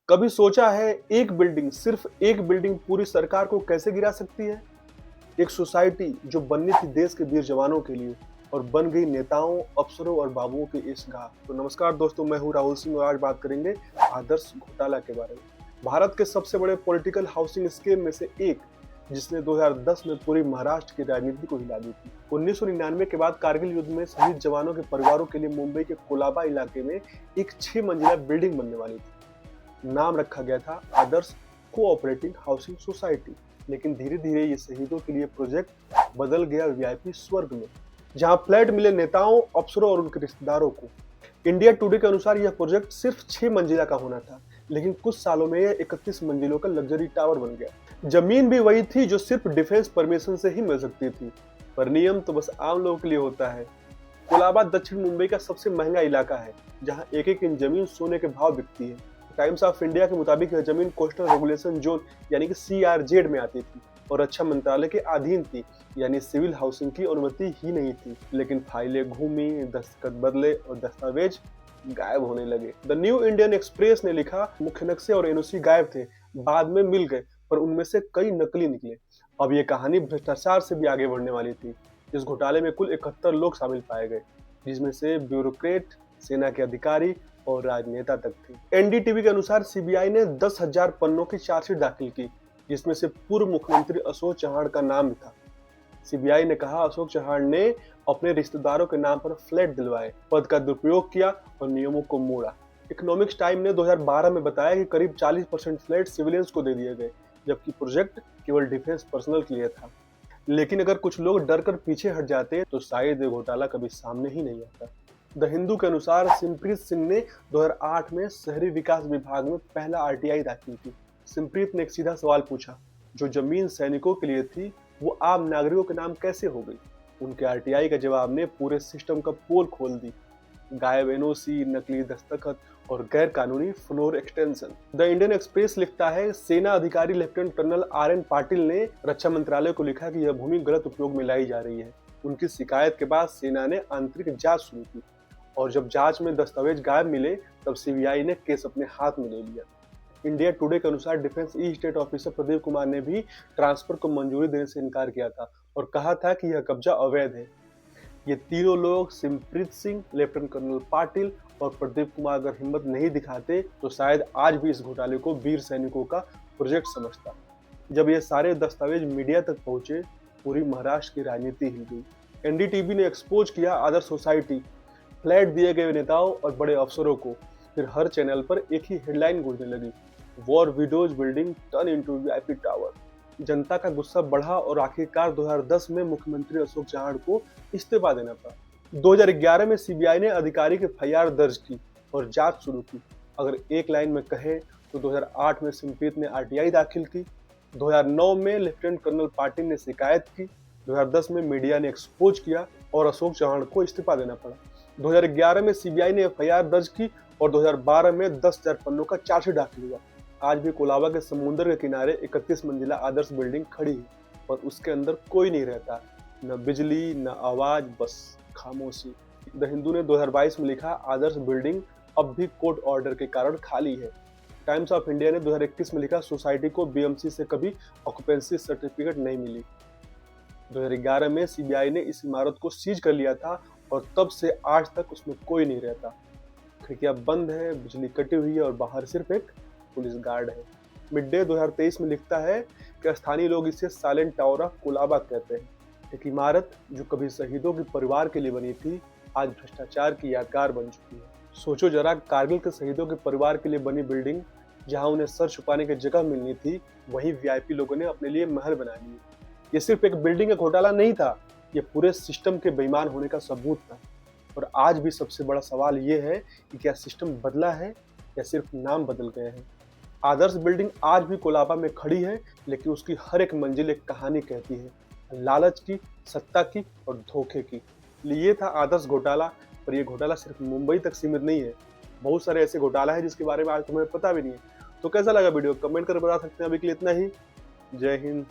कभी सोचा है एक बिल्डिंग, सिर्फ एक बिल्डिंग पूरी सरकार को कैसे गिरा सकती है? एक सोसाइटी जो बननी थी देश के वीर जवानों के लिए और बन गई नेताओं, अफसरों और बाबुओं की इर्षगाह। तो नमस्कार दोस्तों, मैं हूं राहुल सिंह और आज बात करेंगे आदर्श घोटाला के बारे में। भारत के सबसे बड़े पॉलिटिकल हाउसिंग स्कीम में से एक, जिसने 2010 में पूरी महाराष्ट्र की राजनीति को हिला दी थी। 1999 के बाद कारगिल युद्ध में शहीद जवानों के परिवारों के लिए मुंबई के कोलाबा इलाके में एक 6 मंजिला बिल्डिंग बनने वाली थी। नाम रखा गया था आदर्श कोऑपरेटिव हाउसिंग सोसाइटी। लेकिन धीरे धीरे ये शहीदों के लिए प्रोजेक्ट बदल गया वीआईपी स्वर्ग में, जहां फ्लैट मिले नेताओं, अफसरों और उनके रिश्तेदारों को। इंडिया टुडे के अनुसार यह प्रोजेक्ट सिर्फ 6 मंजिला का होना था, लेकिन कुछ सालों में यह 31 मंजिलों का लग्जरी टावर बन गया। जमीन भी वही थी जो सिर्फ डिफेंस परमिशन से ही मिल सकती थी, पर नियम तो बस आम लोगों के लिए होता है। कोलाबा दक्षिण मुंबई का सबसे महंगा इलाका है, जहां एक एक इंच जमीन सोने के भाव बिकती है। टाइम्स ऑफ इंडिया के मुताबिक यह जमीन कोस्टल रेगुलेशन जोन यानी कि CRZ में आती थी और रक्षा मंत्रालय के अधीन थी, यानी सिविल हाउसिंग की अनुमति ही नहीं थी। लेकिन फाइलें घूमी, दस्तखत बदले और दस्तावेज गायब होने लगे। द न्यू इंडियन एक्सप्रेस ने लिखा, मुख्य नक्शे और NOC गायब थे, बाद में मिल गए, पर उनमें से कई नकली निकले। अब ये कहानी भ्रष्टाचार से भी आगे बढ़ने वाली थी। इस घोटाले में कुल 71 लोग शामिल पाए गए, जिसमें से ब्यूरोक्रेट, सेना के अधिकारी और राजनेता तक थे। NDTV के अनुसार CBI ने 10,000 पन्नों की चार्जशीट दाखिल की, जिसमें से पूर्व मुख्यमंत्री अशोक चव्हाण का नाम भी था। CBI ने कहा, अशोक चव्हाण ने अपने रिश्तेदारों के नाम पर फ्लैट दिलवाए, पद का दुरुपयोग किया और नियमों को मोड़ा। इकोनॉमिक्स टाइम ने 2012 में बताया कि करीब 40% फ्लैट सिविलियंस को दे दिए गए, जबकि प्रोजेक्ट केवल डिफेंस पर्सनल के लिए था। लेकिन अगर कुछ लोग डर कर पीछे हट जाते तो शायद ये घोटाला कभी सामने ही नहीं आता। द हिंदू के अनुसार सिमप्रीत सिंह ने 2008 में शहरी विकास विभाग में पहला RTI दाखिल की। सिमप्रीत ने एक सीधा सवाल पूछा, जो जमीन सैनिकों के लिए थी वो आम नागरिकों के नाम कैसे हो गई? उनके RTI का जवाब ने पूरे सिस्टम का पोल खोल दी। गायब NOC, नकली दस्तखत और गैर कानूनी floor extension. The Indian express लिखता है, सेना अधिकारी लेफ्टिनेंट कर्नल RN पाटिल ने रक्षा मंत्रालय को लिखा कि यह भूमि गलत उपयोग में लाई जा रही है। उनकी शिकायत के बाद सेना ने आंतरिक जांच शुरू की और जब जांच में दस्तावेज गायब मिले तब CBI ने केस अपने हाथ में ले लिया। इंडिया टुडे के अनुसार defence state officer Pradeep Kumar ने भी ट्रांसफर को मंजूरी देने से इनकार किया था और कहा था कि यह कब्जा अवैध है। ये तीनों लोग, सिमप्रीत सिंह, लेफ्टिनेंट कर्नल पाटिल और प्रदीप कुमार, अगर हिम्मत नहीं दिखाते तो शायद आज भी इस घोटाले को वीर सैनिकों का प्रोजेक्ट समझता। जब ये सारे दस्तावेज मीडिया तक पहुंचे, पूरी महाराष्ट्र की राजनीति हिल गई। NDTV ने एक्सपोज किया आदर्श सोसाइटी, फ्लैट दिए गए नेताओं और बड़े अफसरों को। फिर हर चैनल पर एक ही हेडलाइन गूंजने लगी, war widows building turn into VIP tower. जनता का गुस्सा बढ़ा और आखिरकार 2010 में मुख्यमंत्री अशोक चव्हाण को इस्तीफा देना पड़ा। 2011 में CBI ने आधिकारिक FIR दर्ज की और जांच शुरू की। अगर एक लाइन में कहें तो 2008 में सिमप्रीत ने RTI दाखिल की, 2009 में लेफ्टिनेंट कर्नल पाटिल ने शिकायत की, 2010 में मीडिया ने एक्सपोज किया और अशोक चव्हाण को इस्तीफा देना पड़ा। 2011 में CBI ने FIR दर्ज की और 2012 में 10,000 पन्नों का चार्जशीट दाखिल हुआ। आज भी कोलाबा के समुद्र के किनारे 31 मंजिला आदर्श बिल्डिंग खड़ी है और उसके अंदर कोई नहीं रहता, न बिजली, न आवाज, बस खामोशी। द हिंदू ने 2022 में लिखा, आदर्श बिल्डिंग अब भी कोर्ट ऑर्डर के कारण खाली है। टाइम्स ऑफ इंडिया ने 2021 में लिखा, सोसाइटी को BMC से कभी ऑक्यूपेंसी सर्टिफिकेट नहीं मिली। 2011 में CBI ने इस इमारत को सीज कर लिया था और तब से आज तक उसमें कोई नहीं रहता। खिड़कियां बंद है, बिजली कटी हुई है और बाहर सिर्फ एक पुलिस गार्ड है। मिड डे 2023 में लिखता है कि स्थानीय लोग इसे साइलेंट टावर ऑफ कोलाबा कहते हैं। एक इमारत जो कभी शहीदों के परिवार के लिए बनी थी, आज भ्रष्टाचार की यादगार बन चुकी है। सोचो जरा, कारगिल के शहीदों के परिवार के लिए बनी बिल्डिंग, जहां उन्हें सर छुपाने की जगह मिलनी थी, वहीं VIP लोगों ने अपने लिए महल बना लिए। ये सिर्फ एक बिल्डिंग का घोटाला नहीं था, ये पूरे सिस्टम के बेईमान होने का सबूत था। और आज भी सबसे बड़ा सवाल ये है कि क्या सिस्टम बदला है या सिर्फ नाम बदल गए हैं। आदर्श बिल्डिंग आज भी कोलाबा में खड़ी है, लेकिन उसकी हर एक मंजिल एक कहानी कहती है, लालच की, सत्ता की और धोखे की। ये था आदर्श घोटाला, पर यह घोटाला सिर्फ मुंबई तक सीमित नहीं है। बहुत सारे ऐसे घोटाला है जिसके बारे में आज तुम्हें पता भी नहीं है। तो कैसा लगा वीडियो, कमेंट कर बता सकते हैं। अभी के लिए इतना ही। जय हिंद।